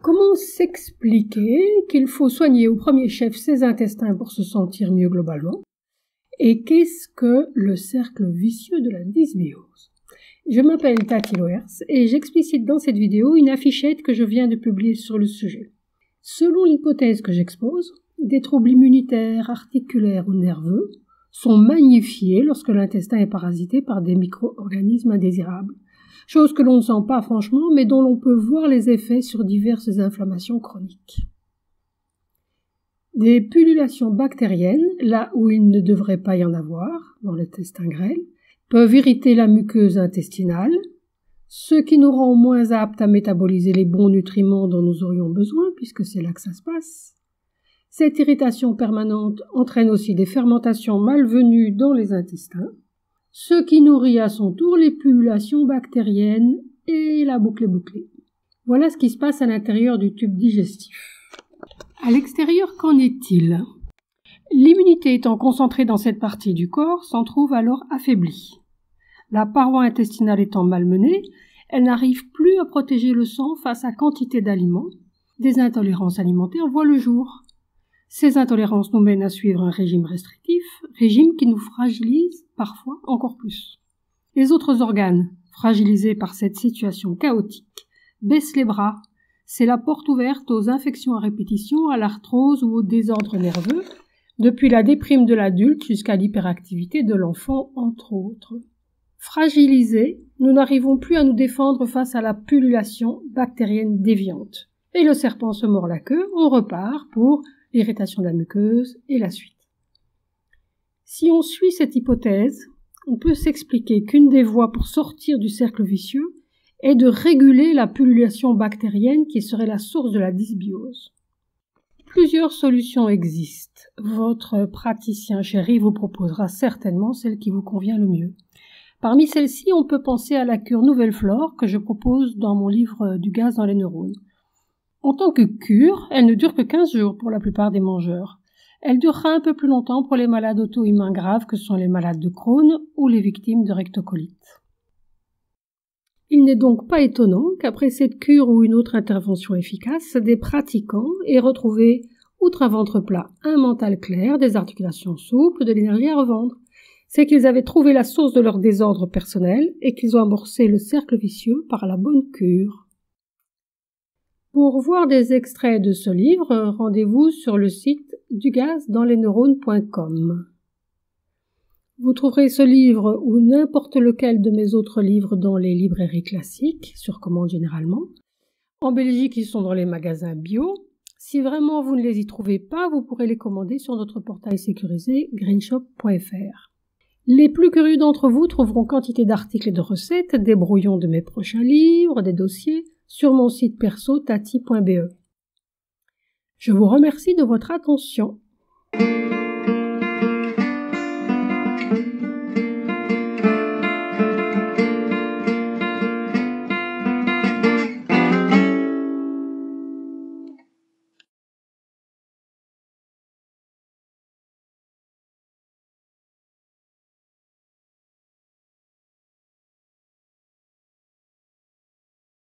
Comment s'expliquer qu'il faut soigner au premier chef ses intestins pour se sentir mieux globalement? Et qu'est-ce que le cercle vicieux de la dysbiose? Je m'appelle Tati Loers et j'explicite dans cette vidéo une affichette que je viens de publier sur le sujet. Selon l'hypothèse que j'expose, des troubles immunitaires, articulaires ou nerveux sont magnifiés lorsque l'intestin est parasité par des micro-organismes indésirables. Chose que l'on ne sent pas franchement, mais dont l'on peut voir les effets sur diverses inflammations chroniques. Des pullulations bactériennes, là où il ne devrait pas y en avoir, dans l'intestin grêle, peuvent irriter la muqueuse intestinale, ce qui nous rend moins aptes à métaboliser les bons nutriments dont nous aurions besoin, puisque c'est là que ça se passe. Cette irritation permanente entraîne aussi des fermentations malvenues dans les intestins, ce qui nourrit à son tour les pullulations bactériennes et la boucle est bouclée. Voilà ce qui se passe à l'intérieur du tube digestif. À l'extérieur, qu'en est-il? L'immunité étant concentrée dans cette partie du corps s'en trouve alors affaiblie. La paroi intestinale étant malmenée, elle n'arrive plus à protéger le sang face à quantité d'aliments. Des intolérances alimentaires voient le jour. Ces intolérances nous mènent à suivre un régime restrictif, régime qui nous fragilise parfois encore plus. Les autres organes, fragilisés par cette situation chaotique, baissent les bras. C'est la porte ouverte aux infections à répétition, à l'arthrose ou aux désordres nerveux, depuis la déprime de l'adulte jusqu'à l'hyperactivité de l'enfant, entre autres. Fragilisés, nous n'arrivons plus à nous défendre face à la pullulation bactérienne déviante. Et le serpent se mord la queue, on repart pour l'irritation de la muqueuse et la suite. Si on suit cette hypothèse, on peut s'expliquer qu'une des voies pour sortir du cercle vicieux est de réguler la pullulation bactérienne qui serait la source de la dysbiose. Plusieurs solutions existent. Votre praticien chéri vous proposera certainement celle qui vous convient le mieux. Parmi celles-ci, on peut penser à la cure Nouvelle Flore que je propose dans mon livre Du gaz dans les neurones. En tant que cure, elle ne dure que 15 jours pour la plupart des mangeurs. Elle durera un peu plus longtemps pour les malades auto-immuns graves que sont les malades de Crohn ou les victimes de rectocolite. Il n'est donc pas étonnant qu'après cette cure ou une autre intervention efficace, des pratiquants aient retrouvé, outre un ventre plat, un mental clair, des articulations souples, de l'énergie à revendre. C'est qu'ils avaient trouvé la source de leur désordre personnel et qu'ils ont amorcé le cercle vicieux par la bonne cure. Pour voir des extraits de ce livre, rendez-vous sur le site dugazdanslesneurones.com. Vous trouverez ce livre ou n'importe lequel de mes autres livres dans les librairies classiques, sur commande généralement. En Belgique, ils sont dans les magasins bio. Si vraiment vous ne les y trouvez pas, vous pourrez les commander sur notre portail sécurisé greenshop.fr. Les plus curieux d'entre vous trouveront quantité d'articles et de recettes, des brouillons de mes prochains livres, des dossiers, sur mon site perso tati.be. Je vous remercie de votre attention.